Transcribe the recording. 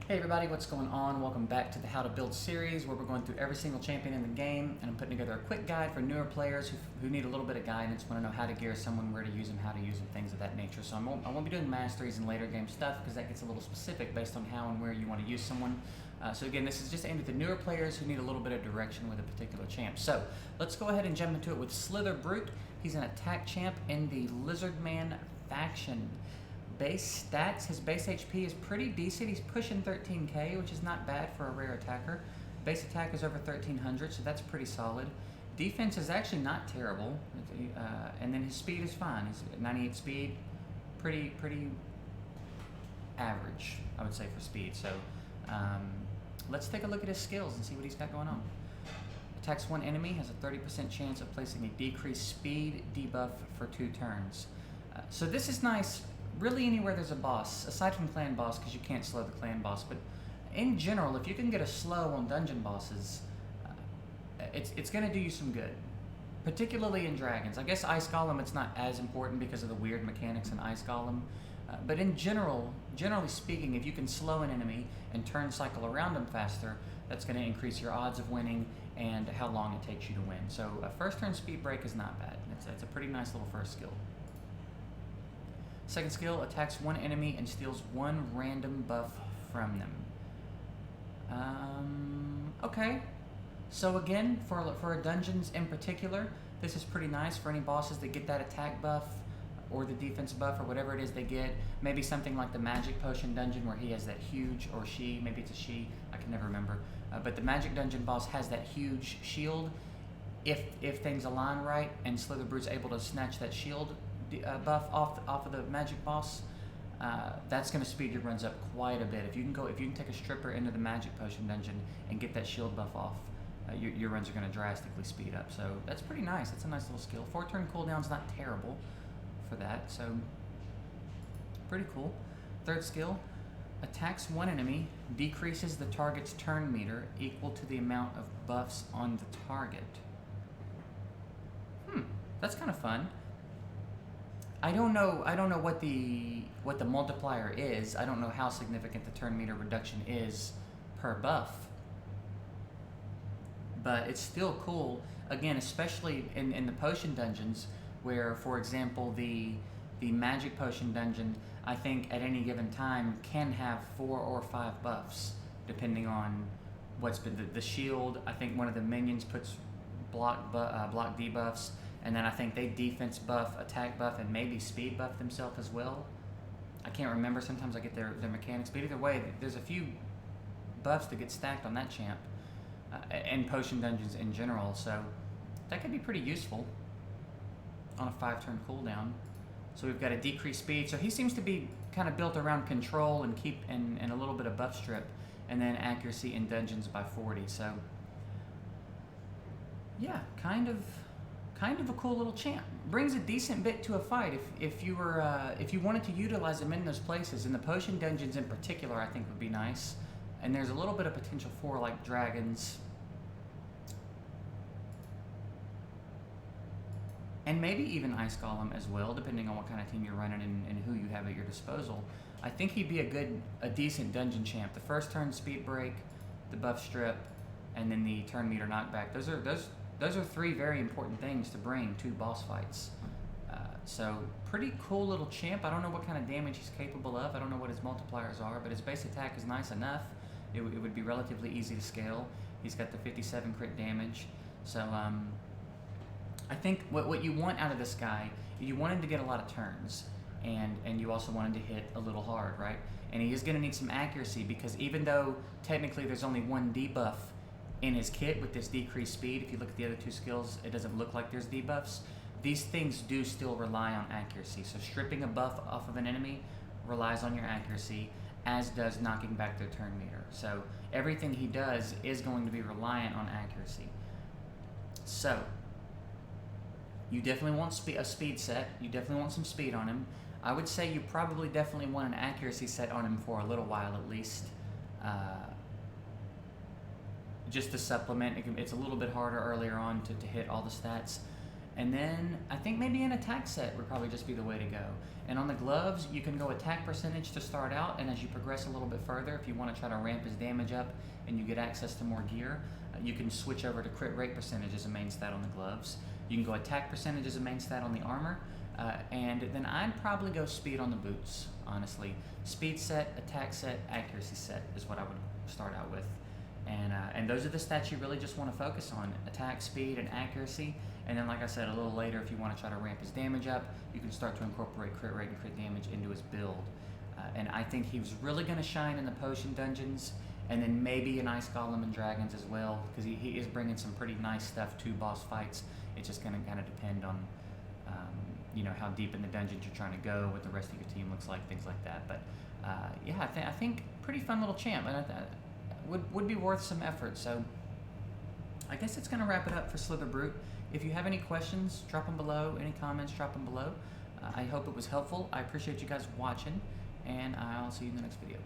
Hey everybody, what's going on? Welcome back to the How to Build series where we're going through every single champion in the game, and I'm putting together a quick guide for newer players who need a little bit of guidance, want to know how to gear someone, where to use them, how to use them, things of that nature. So I won't be doing masteries and later game stuff because that gets a little specific based on how and where you want to use someone. So again, this is just aimed at the newer players who need a little bit of direction with a particular champ. So let's go ahead and jump into it with Slitherbrute. He's an attack champ in the Lizardman faction. Base stats, his base HP is pretty decent. He's pushing 13k, which is not bad for a rare attacker. Base attack is over 1300, so that's pretty solid. Defense is actually not terrible, and then his speed is fine. He's 98 speed, pretty average, I would say, for speed. So let's take a look at his skills and see what he's got going on. Attacks one enemy, has a 30% chance of placing a decreased speed debuff for 2 turns. So this is nice. Really anywhere there's a boss, aside from clan boss, because you can't slow the clan boss, but in general, if you can get a slow on dungeon bosses, it's going to do you some good, particularly in dragons. I guess Ice Golem, it's not as important because of the weird mechanics in Ice Golem, but in generally speaking, if you can slow an enemy and turn cycle around them faster, that's going to increase your odds of winning and how long it takes you to win. So a first turn speed break is not bad. It's a pretty nice little first skill. Second skill, attacks one enemy and steals 1 random buff from them. Okay. So again, for dungeons in particular, this is pretty nice for any bosses that get that attack buff or the defense buff or whatever it is they get. Maybe something like the magic potion dungeon where he has that huge, or she, maybe it's a she, I can never remember. But the magic dungeon boss has that huge shield. If things align right and Slitherbrute's able to snatch that shield buff off of the magic boss, that's going to speed your runs up quite a bit. If you can take a stripper into the magic potion dungeon and get that shield buff off, your runs are going to drastically speed up. So that's pretty nice. That's a nice little skill. 4 turn cooldown's not terrible for that, so pretty cool. Third skill, attacks one enemy, decreases the target's turn meter equal to the amount of buffs on the target. That's kind of fun. I don't know what the multiplier is. I don't know how significant the turn meter reduction is per buff. But it's still cool. Again, especially in the potion dungeons where, for example, the magic potion dungeon, I think at any given time can have 4 or 5 buffs depending on what's been the shield. I think one of the minions puts block debuffs. And then I think they defense buff, attack buff, and maybe speed buff themselves as well. I can't remember. Sometimes I get their mechanics. But either way, there's a few buffs that get stacked on that champ. And potion dungeons in general. So that could be pretty useful on a 5-turn cooldown. So we've got a decreased speed. So he seems to be kind of built around control and a little bit of buff strip. And then accuracy in dungeons by 40. So yeah, kind of a cool little champ. Brings a decent bit to a fight if you wanted to utilize him in those places. In the potion dungeons in particular, I think would be nice. And there's a little bit of potential for like dragons. And maybe even Ice Golem as well, depending on what kind of team you're running and who you have at your disposal. I think he'd be a decent dungeon champ. The first turn speed break, the buff strip, and then the turn meter knockback. Those are 3 very important things to bring to boss fights. So pretty cool little champ. I don't know what kind of damage he's capable of. I don't know what his multipliers are, but his base attack is nice enough. It would be relatively easy to scale. He's got the 57 crit damage. So I think what you want out of this guy, you want him to get a lot of turns, and you also want him to hit a little hard, right? And he is going to need some accuracy because even though technically there's only 1 debuff in his kit with this decreased speed, if you look at the other 2 skills, it doesn't look like there's debuffs. These things do still rely on accuracy. So stripping a buff off of an enemy relies on your accuracy, as does knocking back their turn meter. So everything he does is going to be reliant on accuracy. So you definitely want a speed set. You definitely want some speed on him. I would say you probably definitely want an accuracy set on him for a little while at least. Just to supplement, it's a little bit harder earlier on to hit all the stats. And then I think maybe an attack set would probably just be the way to go. And on the gloves, you can go attack percentage to start out, and as you progress a little bit further, if you want to try to ramp his damage up and you get access to more gear, you can switch over to crit rate percentage as a main stat on the gloves. You can go attack percentage as a main stat on the armor, and then I'd probably go speed on the boots, honestly. Speed set, attack set, accuracy set is what I would start out with. And those are the stats you really just want to focus on: attack, speed, and accuracy. And then, like I said, a little later, if you want to try to ramp his damage up, you can start to incorporate crit rate and crit damage into his build. And I think he was really going to shine in the potion dungeons, and then maybe in Ice Golem and Dragons as well, because he is bringing some pretty nice stuff to boss fights. It's just going to kind of depend on how deep in the dungeons you're trying to go, what the rest of your team looks like, things like that. But yeah, I think pretty fun little champ, and would be worth some effort. So I guess it's going to wrap it up for Slitherbrute. If you have any questions, drop them below. Any comments, drop them below. I hope it was helpful. I appreciate you guys watching, and I'll see you in the next video.